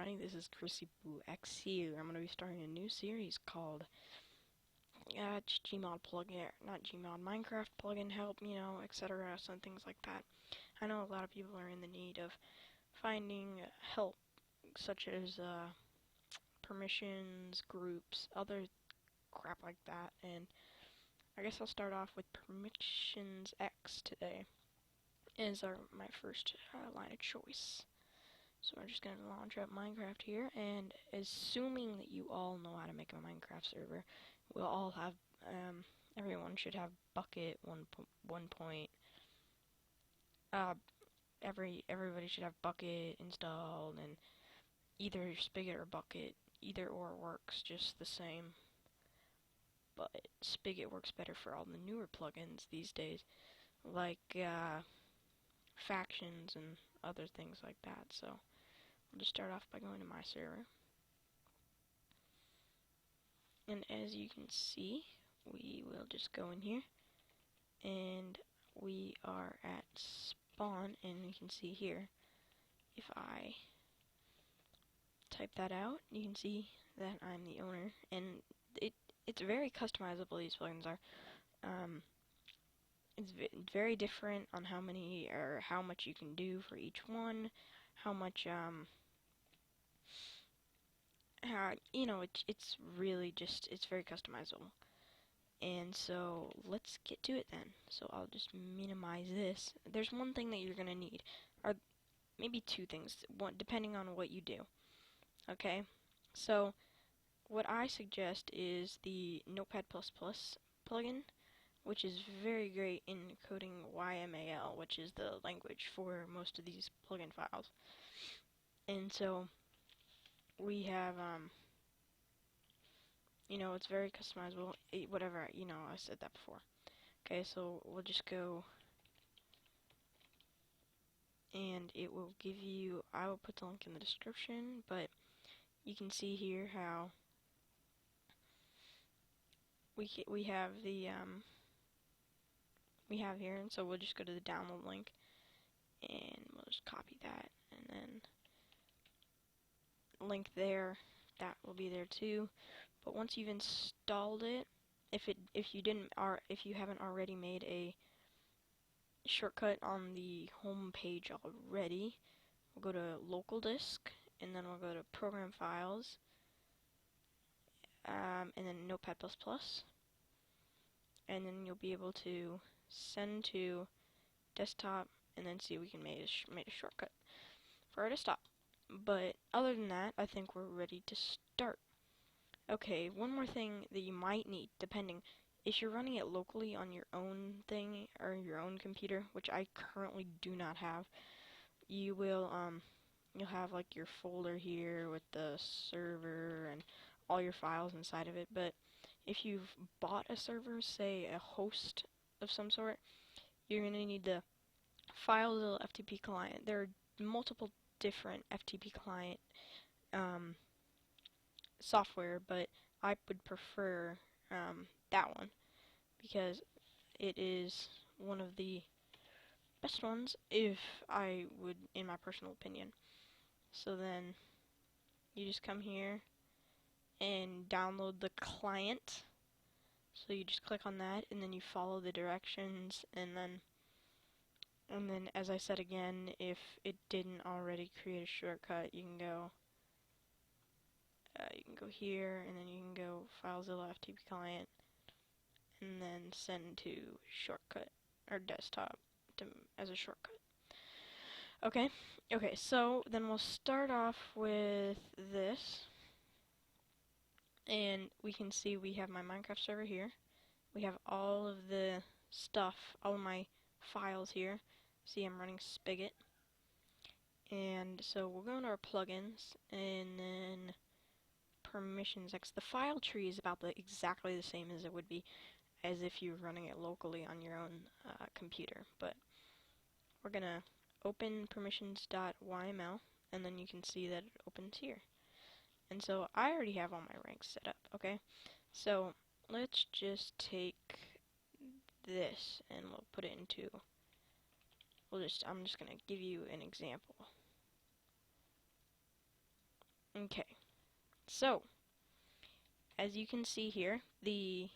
everybody, this is ChrissyBooX here. I'm going to be starting a new series called Gmod plugin, not Gmod, Minecraft plugin help, etc., some things like that. I know a lot of people are in the need of finding help, such as permissions, groups, other crap like that, and I guess I'll start off with PermissionsEx today as my first line of choice. So we're just going to launch up Minecraft here, and assuming that you all know how to make a Minecraft server, we'll all have, everyone should have Bucket 1 point, everybody should have Bucket installed, and either Spigot or Bucket, either or works just the same, but Spigot works better for all the newer plugins these days, like, factions and other things like that, so I'll just start off by going to my server. And as you can see, we will just go in here, and we are at spawn, and you can see here, if I type that out, you can see that I'm the owner, and it's very customizable, these plugins are. It's very different on how many, or how much you can do for each one, how much, it's really just, it's very customizable. And so, let's get to it then. So I'll just minimize this. There's one thing that you're going to need, or maybe two things, one, depending on what you do. Okay? So, what I suggest is the Notepad++ plugin, which is very great in coding YMAL, which is the language for most of these plugin files. And so, we have, it's very customizable, whatever, I said that before. Okay, so we'll just go, and it will give you, I will put the link in the description, but you can see here how we have the, we have here, and so we'll just go to the download link, and we'll just copy that, and then link there, that will be there too. But once you've installed it, if you haven't already made a shortcut on the home page already, we'll go to local disk, and then we'll go to program files, and then Notepad++, and then you'll be able to send to desktop, and then see we can make a shortcut for our desktop. But other than that, I think we're ready to start. Okay, one more thing that you might need, depending, if you're running it locally on your own thing, or your own computer, which I currently do not have, you will, you'll have like your folder here with the server and all your files inside of it, but if you've bought a server, say a host of some sort, you're going to need the FileZilla FTP client. There are multiple different FTP client software, but I would prefer that one because it is one of the best ones, if I would, in my personal opinion. So then you just come here and download the client. So you just click on that, and then you follow the directions, and then as I said again, if it didn't already create a shortcut, you can go here, and then you can go FileZilla FTP client, and then send to shortcut, or desktop as a shortcut. Okay, so then we'll start off with this, and we can see we have my Minecraft server here. We have all of the stuff, all of my files here. See, I'm running Spigot. And so we'll go into our plugins, and then PermissionsEx. The file tree is about exactly the same as it would be as if you were running it locally on your own computer. But we're going to open permissions.yml, and then you can see that it opens here. And so I already have all my ranks set up, okay? So let's just take this, and we'll put it into, I'm just going to give you an example. Okay, so as you can see here, the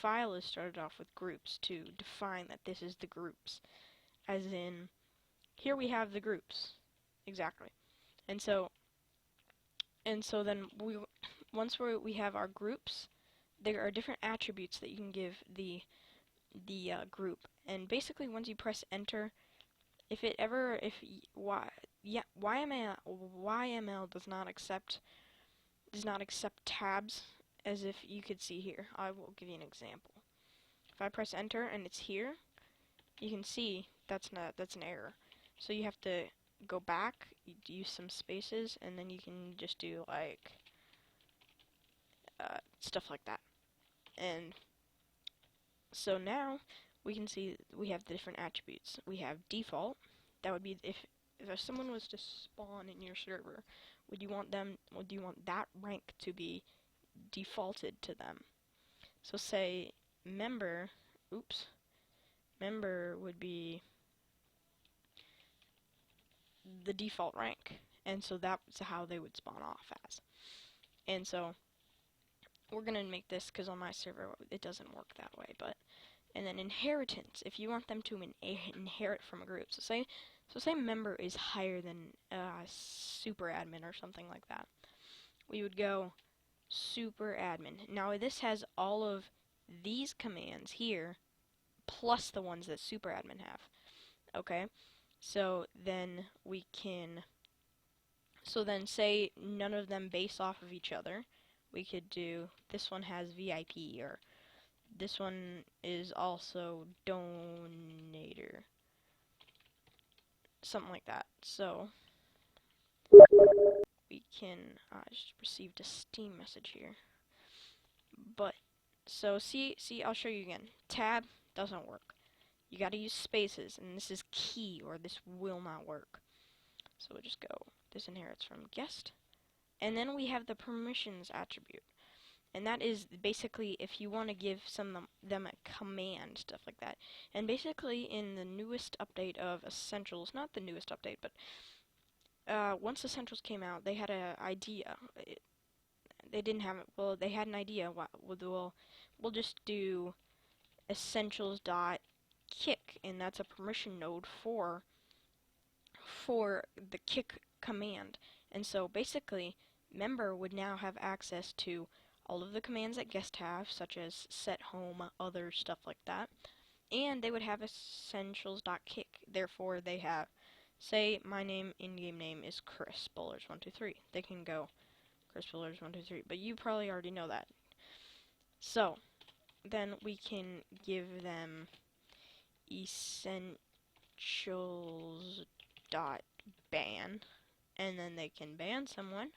file is started off with groups to define that this is the groups, as in here we have the groups exactly. And so then once we have our groups, there are different attributes that you can give the group. And basically, once you press enter, YML does not accept tabs, as if you could see here. I will give you an example. If I press enter and it's here, you can see that's an error. So you have to go back, use some spaces, and then you can just do like stuff like that. And so now we can see we have the different attributes. We have default. That would be if someone was to spawn in your server, would you want that rank to be defaulted to them? So say member would be the default rank, and so that's how they would spawn off as. And so we're gonna make this, because on my server it doesn't work that way, and then inheritance, if you want them to inherit from a group. So say member is higher than super admin or something like that. We would go super admin. Now this has all of these commands here, plus the ones that super admin have. Okay? So then say none of them base off of each other. We could do, this one has VIP, or this one is also donator. Something like that. So we can, I just received a Steam message here. But, so see, I'll show you again. Tab doesn't work. You gotta use spaces, and this is key, or this will not work. So we'll just go, this inherits from guest. And then we have the permissions attribute. And that is basically if you want to give them a command, stuff like that. And basically in the newest update of Essentials, not the newest update, but once Essentials came out, they had an idea. They didn't have it, well, they had an idea. We'll just do essentials.kick, and that's a permission node for the kick command. And so basically, member would now have access to all of the commands that guest have, such as set home, other stuff like that, and they would have essentials.kick. Therefore, they have, say my name, in-game name is Chris Bullers123. They can go Chris Bullers123, but you probably already know that. So then we can give them essentials.ban, and then they can ban someone.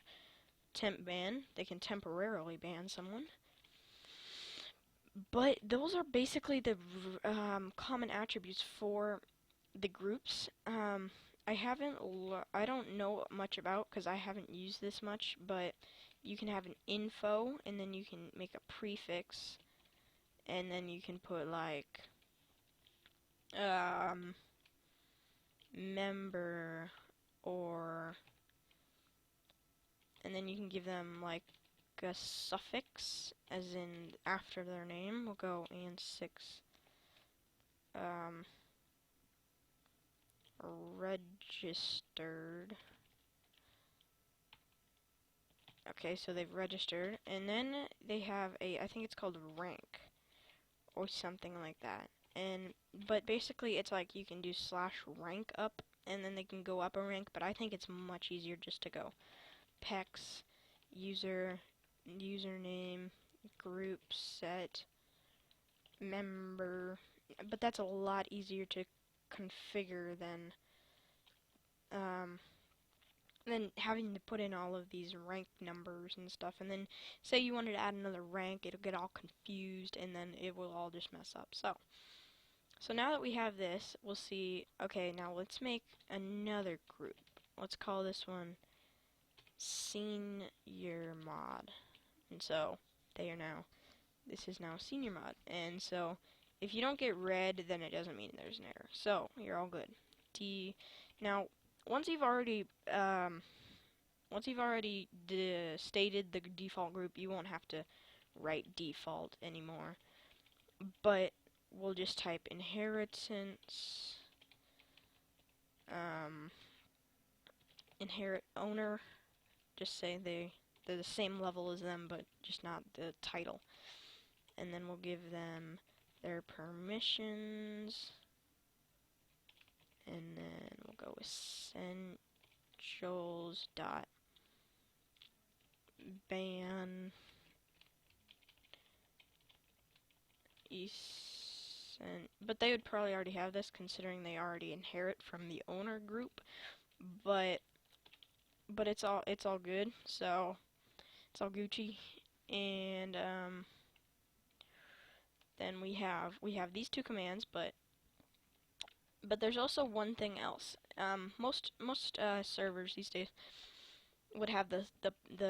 Temp ban, they can temporarily ban someone. But those are basically the common attributes for the groups. I don't know much about, because I haven't used this much, but you can have an info, and then you can make a prefix, and then you can put like member, or, and then you can give them like a suffix, as in after their name. We'll go and 6 registered. Okay, so they've registered, and then they have I think it's called rank, or something like that. But basically it's like you can do /rank up, and then they can go up a rank, but I think it's much easier just to go pex, username, group set, member, but that's a lot easier to configure than having to put in all of these rank numbers and stuff. And then say you wanted to add another rank, it'll get all confused, and then it will all just mess up. So now that we have this, we'll see, okay, now let's make another group. Let's call this one senior mod. And so this is now senior mod. And so if you don't get red, then it doesn't mean there's an error. So you're all good. Now once you've already already stated the default group, you won't have to write default anymore. But we'll just type inheritance, inherit owner. Just say they're the same level as them, but just not the title. And then we'll give them their permissions, and then we'll go with essentials dot ban but they would probably already have this considering they already inherit from the owner group, but it's all good, so it's all Gucci. And then we have these two commands, but there's also one thing else. Most servers these days would have the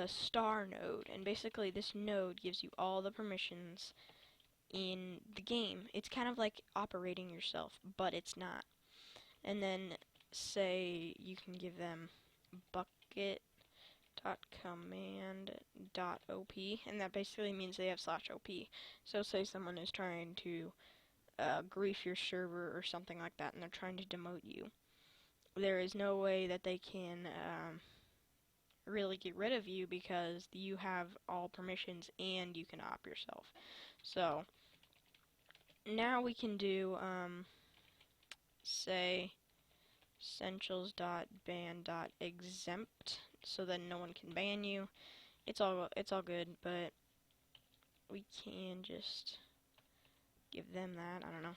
star node, and basically this node gives you all the permissions in the game. It's kind of like operating yourself, but it's not. And then say you can give them bucket.command.op, and that basically means they have /op. So say someone is trying to grief your server or something like that, and they're trying to demote you. There is no way that they can really get rid of you because you have all permissions and you can op yourself. So now we can do say essentials.ban.exempt, so that no one can ban you. It's all good, but we can just give them that. I don't know.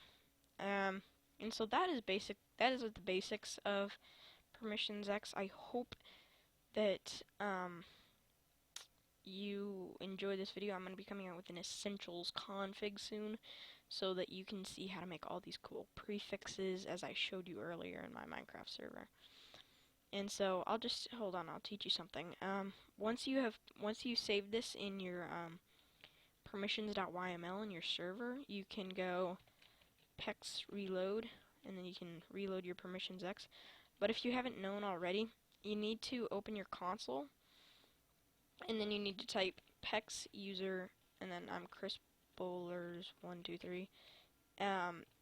And so that is basic. That is the basics of PermissionsEx. I hope that you enjoy this video. I'm going to be coming out with an essentials config soon, so that you can see how to make all these cool prefixes as I showed you earlier in my Minecraft server. And so I'll just hold on. I'll teach you something. Once you save this in your permissions.yml in your server, you can go pex reload, and then you can reload your PermissionsEx. But if you haven't known already, you need to open your console, and then you need to type pex user, and then I'm Chris Bowlers 123.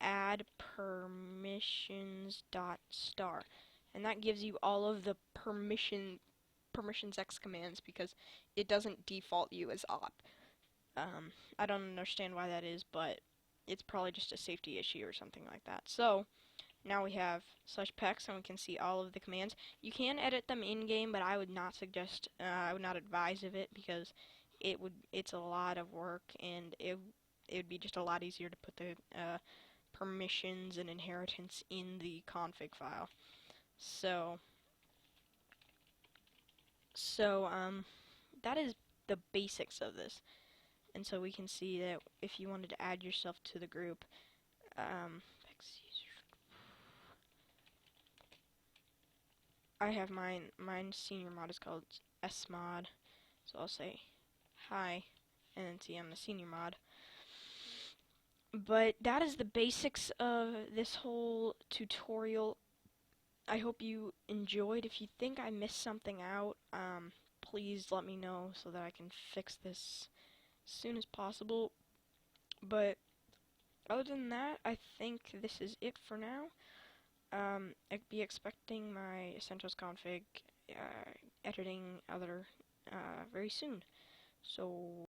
Add permissions.star, and that gives you all of the PermissionsEx commands because it doesn't default you as op. I don't understand why that is, but it's probably just a safety issue or something like that. So now we have /pex, and we can see all of the commands. You can edit them in-game, but I would not suggest, I would not advise of it because it's a lot of work, and it would be just a lot easier to put the permissions and inheritance in the config file. So that is the basics of this. And so we can see that if you wanted to add yourself to the group, I have mine senior mod is called smod, so I'll say hi, and then see I'm the senior mod. But that is the basics of this whole tutorial. I hope you enjoyed. If you think I missed something out, please let me know so that I can fix this as soon as possible. But other than that, I think this is it for now. I'd be expecting my essentials config editing very soon. So